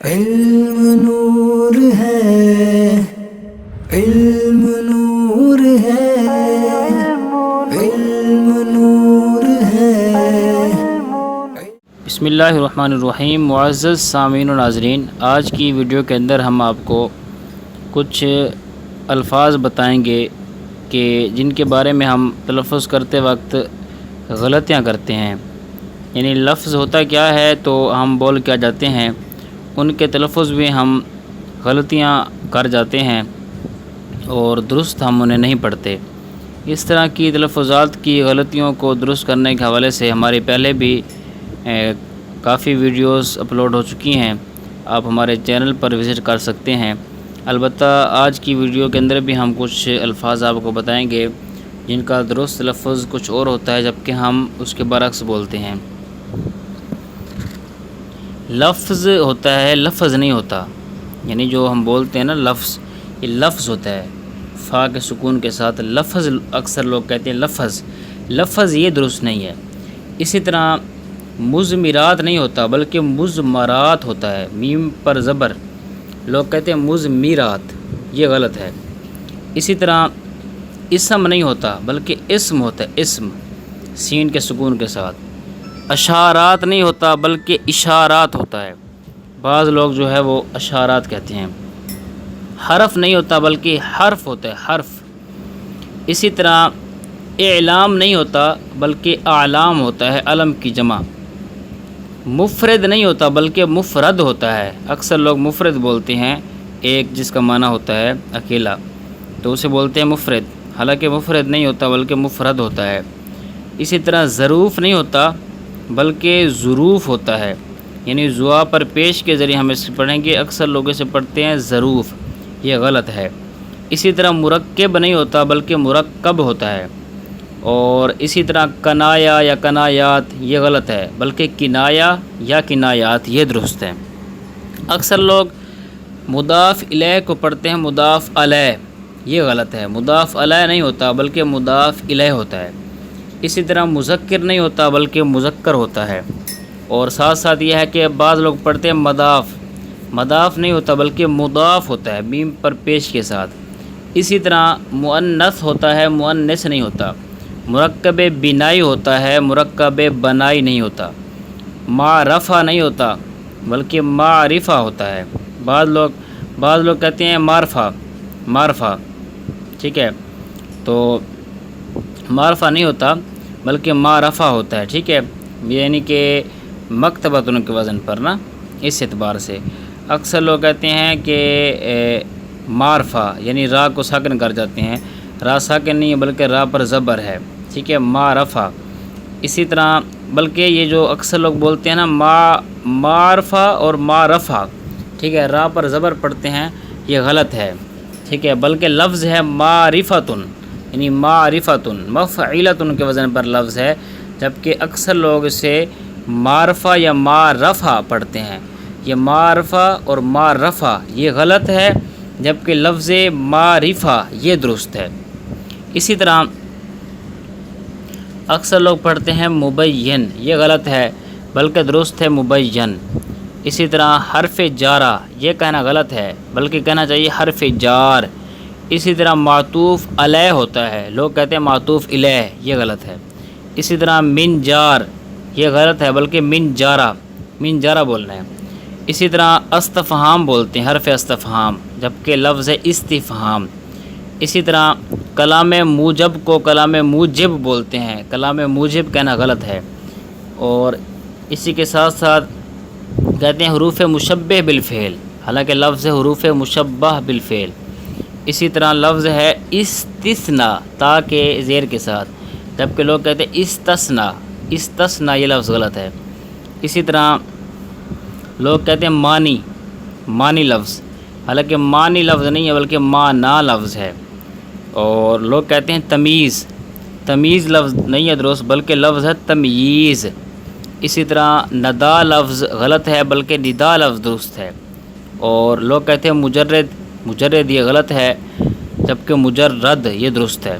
علم نور ہے، علم نور ہے، علم نور ہے۔ بسم اللہ الرحمن الرحیم۔ معزز سامعین و ناظرین، آج کی ویڈیو کے اندر ہم آپ کو کچھ الفاظ بتائیں گے کہ جن کے بارے میں ہم تلفظ کرتے وقت غلطیاں کرتے ہیں۔ یعنی لفظ ہوتا کیا ہے تو ہم بول کیا جاتے ہیں، ان کے تلفظ میں ہم غلطیاں کر جاتے ہیں اور درست ہم انہیں نہیں پڑھتے۔ اس طرح کی تلفظات کی غلطیوں کو درست کرنے کے حوالے سے ہمارے پہلے بھی کافی ویڈیوز اپلوڈ ہو چکی ہیں، آپ ہمارے چینل پر وزٹ کر سکتے ہیں۔ البتہ آج کی ویڈیو کے اندر بھی ہم کچھ الفاظ آپ کو بتائیں گے جن کا درست لفظ کچھ اور ہوتا ہے جبکہ ہم اس کے برعکس بولتے ہیں۔ لفظ ہوتا ہے، لفظ نہیں ہوتا۔ یعنی جو ہم بولتے ہیں نا لفظ، یہ لفظ ہوتا ہے فا کے سکون کے ساتھ۔ لفظ اکثر لوگ کہتے ہیں لفظ، لفظ یہ درست نہیں ہے۔ اسی طرح مضمرات نہیں ہوتا بلکہ مضمرات ہوتا ہے، میم پر زبر، لوگ کہتے ہیں مضمرات، یہ غلط ہے۔ اسی طرح اسم نہیں ہوتا بلکہ اسم ہوتا ہے، اسم سین کے سکون کے ساتھ۔ اشارات نہیں ہوتا بلکہ اشارات ہوتا ہے، بعض لوگ جو ہے وہ اشارات کہتے ہیں۔ حرف نہیں ہوتا بلکہ حرف ہوتا ہے، حرف۔ اسی طرح اعلام نہیں ہوتا بلکہ اعلام ہوتا ہے، علم کی جمع۔ مفرد نہیں ہوتا بلکہ مفرد ہوتا ہے، اکثر لوگ مفرد بولتے ہیں، ایک جس کا معنی ہوتا ہے اکیلا، تو اسے بولتے ہیں مفرد، حالانکہ مفرد نہیں ہوتا بلکہ مفرد ہوتا ہے۔ اسی طرح ظروف نہیں ہوتا بلکہ ظروف ہوتا ہے، یعنی زوا پر پیش کے ذریعے ہم اس پڑھیں گے، اکثر لوگ اسے پڑھتے ہیں ظروف، یہ غلط ہے۔ اسی طرح مرکب نہیں ہوتا بلکہ مرکب ہوتا ہے، اور اسی طرح کنایا یا کنایات یہ غلط ہے بلکہ کنایا یا کنایات یہ درست ہے۔ اکثر لوگ مضاف الیہ کو پڑھتے ہیں مضاف علیہ، یہ غلط ہے، مضاف علیہ نہیں ہوتا بلکہ مضاف الیہ ہوتا ہے۔ اسی طرح مذکر نہیں ہوتا بلکہ مذکر ہوتا ہے، اور ساتھ ساتھ یہ ہے کہ بعض لوگ پڑھتے ہیں مضاف، مضاف نہیں ہوتا بلکہ مضاف ہوتا ہے، میم پر پیش کے ساتھ۔ اسی طرح مؤنث ہوتا ہے، مؤنث نہیں ہوتا۔ مرکب بنائی ہوتا ہے، مرکب بنائی نہیں ہوتا۔ معرفہ نہیں ہوتا بلکہ معرفہ ہوتا ہے، بعض لوگ کہتے ہیں معرفہ، معرفہ، ٹھیک ہے، تو معرفہ نہیں ہوتا بلکہ معرفہ ہوتا ہے، ٹھیک ہے، یعنی کہ مکتبۃ کے وزن پر نا، اس اعتبار سے اکثر لوگ کہتے ہیں کہ معرفہ یعنی را کو ساکن کر جاتے ہیں، را ساکن نہیں ہے بلکہ را پر زبر ہے، ٹھیک ہے، معرفہ۔ اسی طرح بلکہ یہ جو اکثر لوگ بولتے ہیں نا معرفہ اور معرفہ، ٹھیک ہے، را پر زبر پڑھتے ہیں، یہ غلط ہے، ٹھیک ہے، بلکہ لفظ ہے معرفتن، یعنی معرفتن، مفعلتن کے وزن پر لفظ ہے، جبکہ اکثر لوگ اسے معرفہ یا معرفہ پڑھتے ہیں۔ یہ معرفہ اور معرفہ یہ غلط ہے، جبکہ لفظ معرفہ یہ درست ہے۔ اسی طرح اکثر لوگ پڑھتے ہیں مبین، یہ غلط ہے بلکہ درست ہے مبین۔ اسی طرح حرف جارہ یہ کہنا غلط ہے بلکہ کہنا چاہیے حرف جار۔ اسی طرح معطوف علیہ ہوتا ہے، لوگ کہتے ہیں معطوف الیہ، یہ غلط ہے۔ اسی طرح من جار یہ غلط ہے بلکہ من جارہ، من جارہ بولنا ہے۔ اسی طرح استفہام بولتے ہیں، حرف استفہام، جبکہ لفظ ہے استفہام۔ اسی طرح کلام موجب کو کلام موجب بولتے ہیں، کلام موجب کہنا غلط ہے۔ اور اسی کے ساتھ ساتھ کہتے ہیں حروف مشبہ بالفعل، حالانکہ لفظ ہے حروف مشبہ بالفعل۔ اسی طرح لفظ ہے استثناء، تا کے زیر کے ساتھ، جبکہ لوگ کہتے ہیں استثناء، استثناء یہ لفظ غلط ہے۔ اسی طرح لوگ کہتے ہیں مانی، مانی لفظ، حالانکہ مانی لفظ نہیں ہے بلکہ مانا لفظ ہے۔ اور لوگ کہتے ہیں تمیز، تمیز لفظ نہیں ہے درست بلکہ لفظ ہے تمییز۔ اسی طرح ندا لفظ غلط ہے بلکہ ندا لفظ درست ہے۔ اور لوگ کہتے ہیں مجرد، مجرد یہ غلط ہے جبکہ مجرد یہ درست ہے۔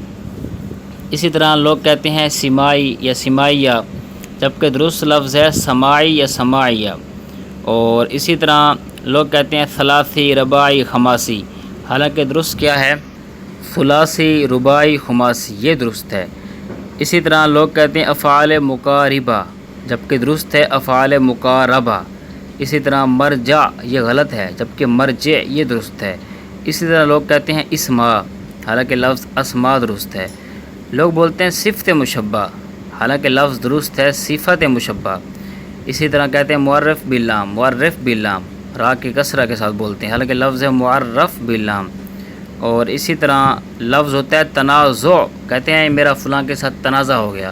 اسی طرح لوگ کہتے ہیں سمائی یا سمائیہ، جبکہ درست لفظ ہے سماعی یا سماعیہ۔ اور اسی طرح لوگ کہتے ہیں ثلاثی رباعی خماسی، حالانکہ درست کیا ہے؟ ثلاثی رباعی خماسی، یہ درست ہے۔ اسی طرح لوگ کہتے ہیں افعال مقاربہ، جبکہ درست ہے افعال مقاربہ۔ اسی طرح مرجع یہ غلط ہے، جبکہ مرجع یہ درست ہے۔ اسی طرح لوگ کہتے ہیں اسما، حالانکہ لفظ اسما درست ہے۔ لوگ بولتے ہیں صفت مشبہ، حالانکہ لفظ درست ہے صفت مشبہ۔ اسی طرح کہتے ہیں معرف باللام، معرف باللام، را کی کسرہ کے ساتھ بولتے ہیں، حالانکہ لفظ ہے معرف باللام۔ اور اسی طرح لفظ ہوتا ہے تنازع، کہتے ہیں میرا فلاں کے ساتھ تنازع ہو گیا،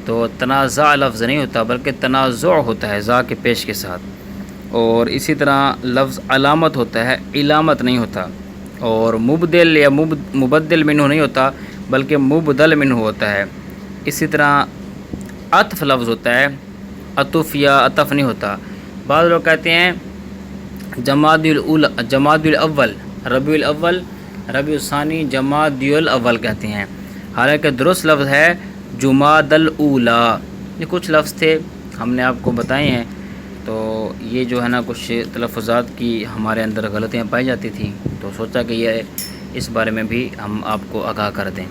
تو تنازع لفظ نہیں ہوتا بلکہ تنازع ہوتا ہے ذا کے پیش کے ساتھ۔ اور اسی طرح لفظ علامت ہوتا ہے، علامت نہیں ہوتا۔ اور مبدل یا مبدل منہ نہیں ہوتا بلکہ مبدل منہ ہوتا ہے۔ اسی طرح عطف لفظ ہوتا ہے، عطف یا عطف نہیں ہوتا۔ بعض لوگ کہتے ہیں جمادی الاول، ربیع الاول، ربیع الثانی، جمادی الاول کہتے ہیں، حالانکہ درست لفظ ہے جماد الاولیٰ۔ یہ کچھ لفظ تھے ہم نے آپ کو بتائے ہیں، تو یہ جو ہے نا کچھ تلفظات کی ہمارے اندر غلطیاں پائی جاتی تھیں، تو سوچا کہ یہ اس بارے میں بھی ہم آپ کو آگاہ کر دیں۔